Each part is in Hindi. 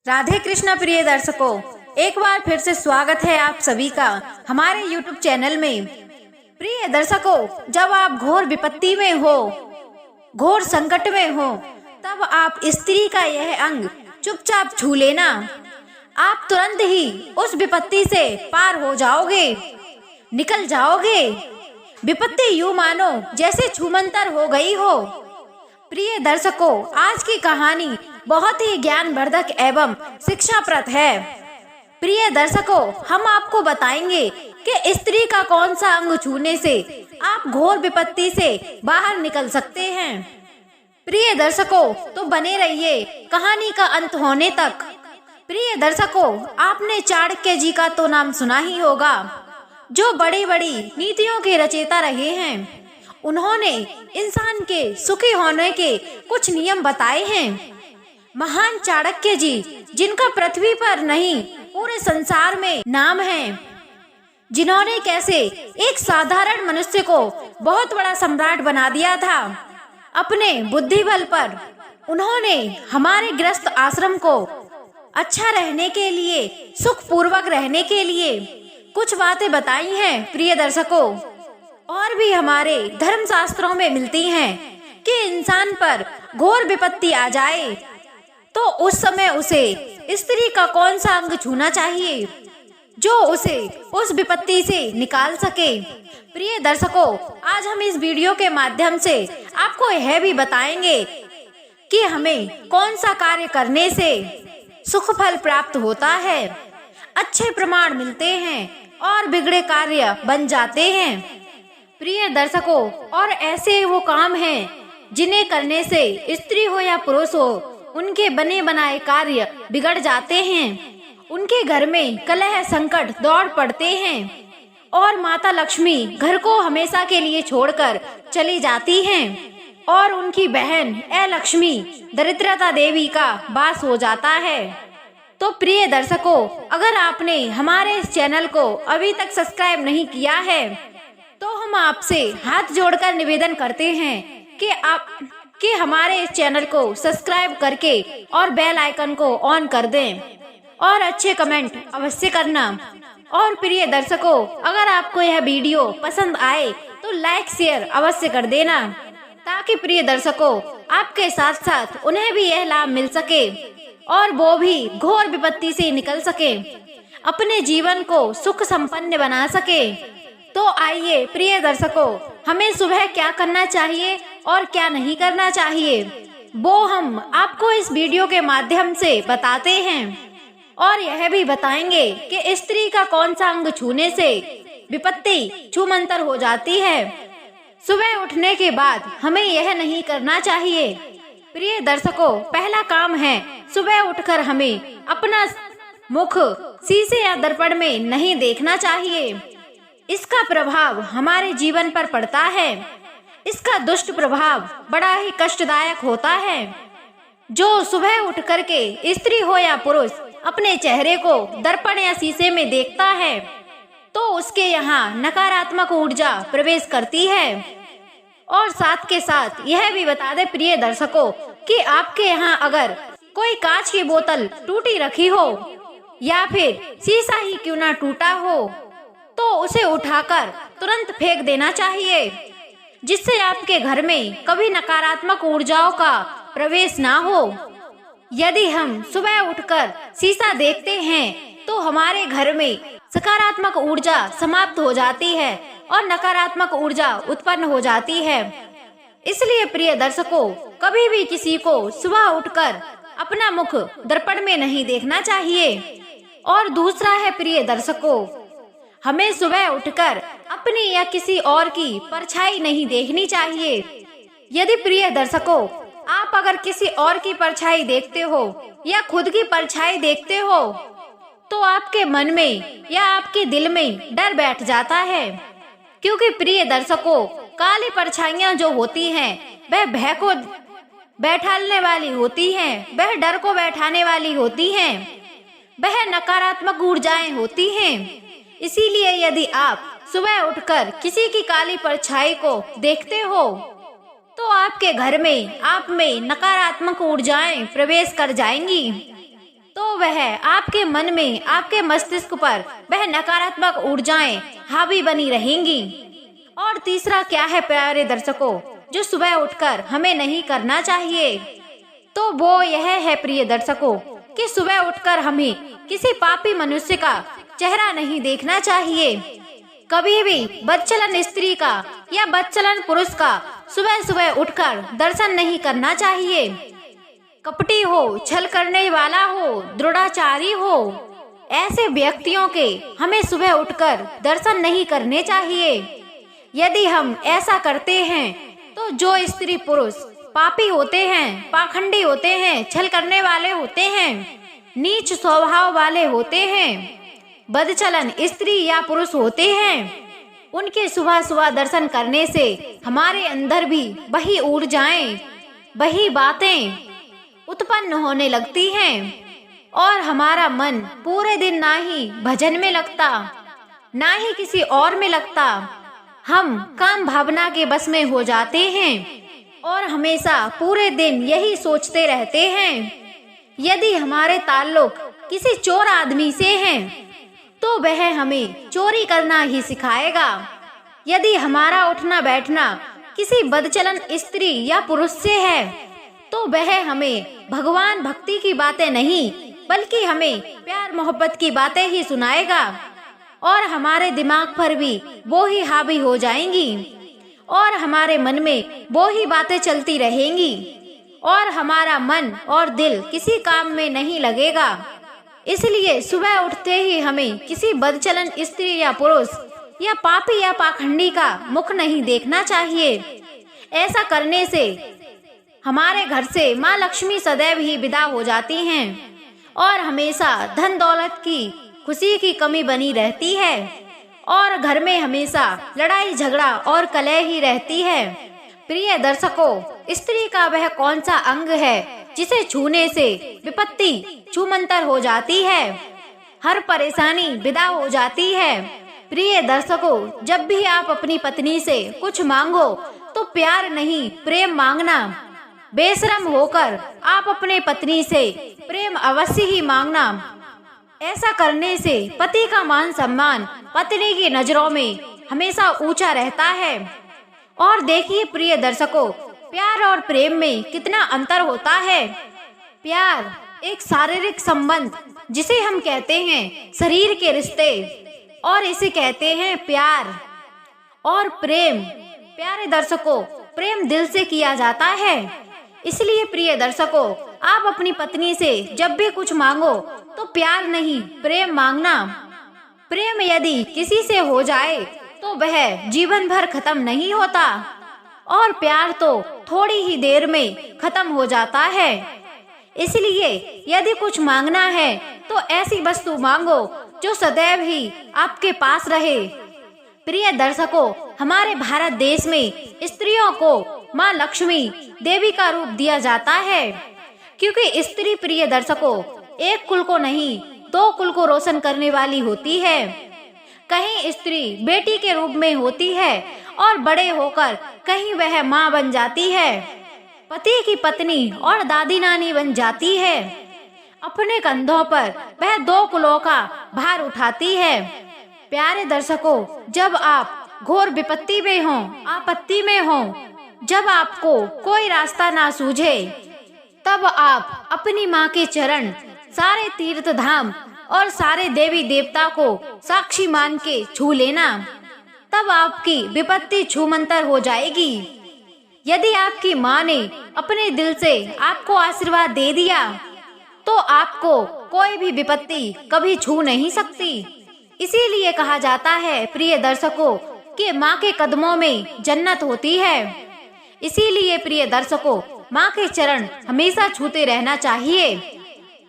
राधे कृष्णा प्रिय दर्शकों, एक बार फिर से स्वागत है आप सभी का हमारे YouTube चैनल में। प्रिय दर्शकों, जब आप घोर विपत्ति में हो, घोर संकट में हो, तब आप स्त्री का यह अंग चुपचाप छू लेना। आप तुरंत ही उस विपत्ति से पार हो जाओगे, निकल जाओगे। विपत्ति यूं मानो जैसे छूमंतर हो गई हो। प्रिय दर्शकों, आज की कहानी बहुत ही ज्ञानवर्धक एवं शिक्षाप्रद है। प्रिय दर्शकों, हम आपको बताएंगे कि स्त्री का कौन सा अंग छूने से आप घोर विपत्ति से बाहर निकल सकते हैं। प्रिय दर्शकों, तो बने रहिए कहानी का अंत होने तक। प्रिय दर्शकों, आपने चाणक्य जी का तो नाम सुना ही होगा, जो बड़ी बड़ी नीतियों के रचयिता रहे हैं। उन्होंने इंसान के सुखी होने के कुछ नियम बताए हैं। महान चाणक्य जी, जिनका पृथ्वी पर नहीं पूरे संसार में नाम है, जिन्होंने कैसे एक साधारण मनुष्य को बहुत बड़ा सम्राट बना दिया था अपने बुद्धि बल पर। उन्होंने हमारे ग्रस्त आश्रम को अच्छा रहने के लिए, सुख पूर्वक रहने के लिए कुछ बातें बताई हैं। प्रिय दर्शकों, और भी हमारे धर्म शास्त्रों में मिलती हैं कि इंसान पर घोर विपत्ति आ जाए तो उस समय उसे स्त्री का कौन सा अंग छूना चाहिए जो उसे उस विपत्ति से निकाल सके। प्रिय दर्शकों, आज हम इस वीडियो के माध्यम से आपको यह भी बताएंगे कि हमें कौन सा कार्य करने से सुख फल प्राप्त होता है, अच्छे प्रमाण मिलते हैं और बिगड़े कार्य बन जाते हैं। प्रिय दर्शकों, और ऐसे वो काम हैं जिन्हें करने से स्त्री हो या पुरुष हो, उनके बने बनाए कार्य बिगड़ जाते हैं। उनके घर में कलह संकट दौड़ पड़ते हैं और माता लक्ष्मी घर को हमेशा के लिए छोड़कर चली जाती हैं और उनकी बहन लक्ष्मी दरिद्रता देवी का वास हो जाता है। तो प्रिय दर्शकों, अगर आपने हमारे इस चैनल को अभी तक सब्सक्राइब नहीं किया है तो हम आपसे हाथ जोड़कर निवेदन करते हैं कि हमारे इस चैनल को सब्सक्राइब करके और बेल आइकन को ऑन कर दें और अच्छे कमेंट अवश्य करना। और प्रिय दर्शकों, अगर आपको यह वीडियो पसंद आए तो लाइक शेयर अवश्य कर देना, ताकि प्रिय दर्शकों आपके साथ साथ उन्हें भी यह लाभ मिल सके और वो भी घोर विपत्ति से निकल सके, अपने जीवन को सुख संपन्न बना सके। तो आइए प्रिय दर्शकों, हमें सुबह क्या करना चाहिए और क्या नहीं करना चाहिए, वो हम आपको इस वीडियो के माध्यम से बताते हैं और यह भी बताएंगे कि स्त्री का कौन सा अंग छूने से विपत्ति छूमंतर हो जाती है। सुबह उठने के बाद हमें यह नहीं करना चाहिए। प्रिय दर्शकों, पहला काम है सुबह उठकर हमें अपना मुख शीशे या दर्पण में नहीं देखना चाहिए। इसका प्रभाव हमारे जीवन पर पड़ता है। इसका दुष्ट प्रभाव बड़ा ही कष्टदायक होता है। जो सुबह उठ करके स्त्री हो या पुरुष अपने चेहरे को दर्पण या शीशे में देखता है तो उसके यहाँ नकारात्मक ऊर्जा प्रवेश करती है। और साथ के साथ यह भी बता दे प्रिय दर्शकों कि आपके यहाँ अगर कोई कांच की बोतल टूटी रखी हो या फिर शीशा ही क्यों ना टूटा हो तो उसे उठाकर तुरंत फेंक देना चाहिए, जिससे आपके घर में कभी नकारात्मक ऊर्जाओं का प्रवेश ना हो। यदि हम सुबह उठकर शीशा देखते हैं तो हमारे घर में सकारात्मक ऊर्जा समाप्त हो जाती है और नकारात्मक ऊर्जा उत्पन्न हो जाती है। इसलिए प्रिय दर्शकों, कभी भी किसी को सुबह उठकर अपना मुख दर्पण में नहीं देखना चाहिए। और दूसरा है प्रिय दर्शकों, हमें सुबह उठकर अपनी या किसी और की परछाई नहीं देखनी चाहिए। यदि प्रिय दर्शकों आप अगर किसी और की परछाई देखते हो या खुद की परछाई देखते हो तो आपके मन में या आपके दिल में डर बैठ जाता है, क्योंकि प्रिय दर्शकों काली परछाइयां जो होती हैं वह भय को बैठाने वाली होती हैं, वह डर को बैठाने वाली होती हैं, वह नकारात्मक ऊर्जाएं होती हैं। इसीलिए यदि आप सुबह उठकर किसी की काली परछाई को देखते हो तो आपके घर में आप में नकारात्मक ऊर्जाएं प्रवेश कर जाएंगी। तो वह आपके मन में, आपके मस्तिष्क पर वह नकारात्मक ऊर्जाएं हावी बनी रहेंगी। और तीसरा क्या है प्यारे दर्शकों, जो सुबह उठकर हमें नहीं करना चाहिए, तो वो यह है प्रिय दर्शकों कि सुबह उठकर हमें किसी पापी मनुष्य का चेहरा नहीं देखना चाहिए। कभी भी बदचलन स्त्री का या बदचलन पुरुष का सुबह सुबह उठकर दर्शन नहीं करना चाहिए। कपटी हो, छल करने वाला हो, द्रोणाचारी हो, ऐसे व्यक्तियों के हमें सुबह उठकर दर्शन नहीं करने चाहिए। यदि हम ऐसा करते हैं तो जो स्त्री पुरुष पापी होते हैं, पाखंडी होते हैं, छल करने वाले होते हैं, नीच स्वभाव वाले होते हैं, बदचलन स्त्री या पुरुष होते हैं, उनके सुबह सुबह दर्शन करने से हमारे अंदर भी वही ऊर्जाएं, वही बातें उत्पन्न होने लगती हैं और हमारा मन पूरे दिन ना ही भजन में लगता, ना ही किसी और में लगता। हम काम भावना के बस में हो जाते हैं और हमेशा पूरे दिन यही सोचते रहते हैं। यदि हमारे ताल्लुक किसी चोर आदमी से हैं, तो वह हमें चोरी करना ही सिखाएगा। यदि हमारा उठना बैठना किसी बदचलन स्त्री या पुरुष से है, तो वह हमें भगवान भक्ति की बातें नहीं बल्कि हमें प्यार मोहब्बत की बातें ही सुनाएगा और हमारे दिमाग पर भी वो ही हावी हो जाएंगी और हमारे मन में वो ही बातें चलती रहेंगी और हमारा मन और दिल किसी काम में नहीं लगेगा। इसलिए सुबह उठते ही हमें किसी बदचलन स्त्री या पुरुष या पापी या पाखंडी का मुख नहीं देखना चाहिए। ऐसा करने से हमारे घर से माँ लक्ष्मी सदैव ही विदा हो जाती हैं और हमेशा धन दौलत की, खुशी की कमी बनी रहती है और घर में हमेशा लड़ाई झगड़ा और कलह ही रहती है। प्रिय दर्शकों, स्त्री का वह कौन सा अंग है जिसे छूने से विपत्ति छूमंतर हो जाती है, हर परेशानी विदा हो जाती है। प्रिय दर्शकों, जब भी आप अपनी पत्नी से कुछ मांगो तो प्यार नहीं प्रेम मांगना। बेशरम होकर आप अपने पत्नी से प्रेम अवश्य ही मांगना। ऐसा करने से पति का मान सम्मान पत्नी की नजरों में हमेशा ऊंचा रहता है। और देखिए प्रिय दर्शकों, प्यार और प्रेम में कितना अंतर होता है। प्यार एक शारीरिक संबंध जिसे हम कहते हैं शरीर के रिश्ते, और इसे कहते हैं प्यार। और प्रेम, प्यारे दर्शकों, प्रेम दिल से किया जाता है। इसलिए प्रिय दर्शकों, आप अपनी पत्नी से जब भी कुछ मांगो तो प्यार नहीं प्रेम मांगना। प्रेम यदि किसी से हो जाए तो वह जीवन भर खत्म नहीं होता और प्यार तो थोड़ी ही देर में खत्म हो जाता है। इसलिए यदि कुछ मांगना है तो ऐसी वस्तु मांगो जो सदैव ही आपके पास रहे। प्रिय दर्शकों, हमारे भारत देश में स्त्रियों को माँ लक्ष्मी देवी का रूप दिया जाता है, क्योंकि स्त्री प्रिय दर्शकों एक कुल को नहीं दो कुल को रोशन करने वाली होती है। कहीं स्त्री बेटी के रूप में होती है और बड़े होकर कहीं वह माँ बन जाती है, पति की पत्नी और दादी नानी बन जाती है। अपने कंधों पर वह दो कुलों का भार उठाती है। प्यारे दर्शकों, जब आप घोर विपत्ति में हों, आपत्ति में हों, जब आपको कोई रास्ता ना सूझे, तब आप अपनी माँ के चरण, सारे तीर्थ धाम और सारे देवी देवता को साक्षी मान के छू लेना। तब आपकी विपत्ति छूमंतर हो जाएगी। यदि आपकी माँ ने अपने दिल से आपको आशीर्वाद दे दिया तो आपको कोई भी विपत्ति कभी छू नहीं सकती। इसीलिए कहा जाता है प्रिय दर्शकों कि माँ के कदमों में जन्नत होती है। इसीलिए प्रिय दर्शकों, माँ के चरण हमेशा छूते रहना चाहिए।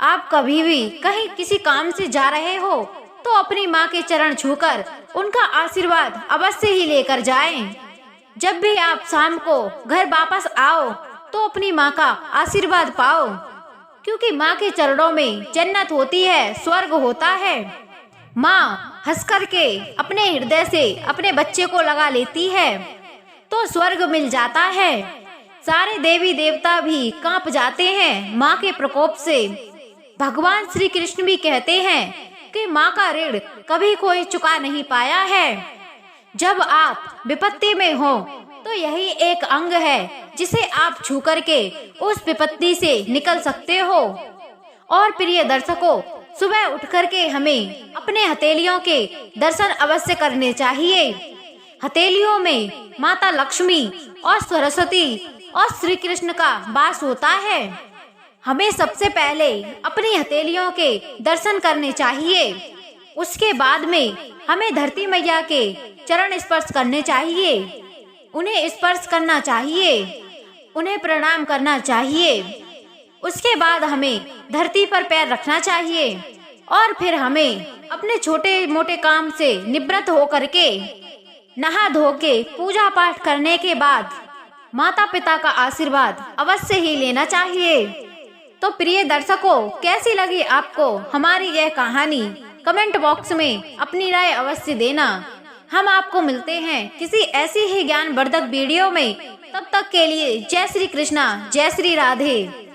आप कभी भी कहीं किसी काम से जा रहे हो तो अपनी माँ के चरण छूकर उनका आशीर्वाद अवश्य ही लेकर जाएं। जब भी आप शाम को घर वापस आओ तो अपनी माँ का आशीर्वाद पाओ, क्योंकि माँ के चरणों में जन्नत होती है, स्वर्ग होता है। माँ हंस कर के अपने हृदय से अपने बच्चे को लगा लेती है तो स्वर्ग मिल जाता है। सारे देवी देवता भी कांप जाते हैं माँ के प्रकोप से। भगवान श्री कृष्ण भी कहते हैं कि माँ का ऋण कभी कोई चुका नहीं पाया है। जब आप विपत्ति में हो तो यही एक अंग है जिसे आप छू करके उस विपत्ति से निकल सकते हो। और प्रिय दर्शकों, सुबह उठ करके हमें अपने हथेलियों के दर्शन अवश्य करने चाहिए। हथेलियों में माता लक्ष्मी और सरस्वती और श्री कृष्ण का वास होता है। हमें सबसे पहले अपनी हथेलियों के दर्शन करने चाहिए। उसके बाद में हमें धरती मैया के चरण स्पर्श करने चाहिए, उन्हें स्पर्श करना चाहिए, उन्हें प्रणाम करना चाहिए। उसके बाद हमें धरती पर पैर रखना चाहिए और फिर हमें अपने छोटे मोटे काम से निवृत्त होकर के नहा धो के पूजा पाठ करने के बाद माता पिता का आशीर्वाद अवश्य ही लेना चाहिए। तो प्रिय दर्शकों, कैसी लगी आपको हमारी यह कहानी? कमेंट बॉक्स में अपनी राय अवश्य देना। हम आपको मिलते हैं किसी ऐसी ही ज्ञानवर्धक वीडियो में। तब तक के लिए जय श्री कृष्णा, जय श्री राधे।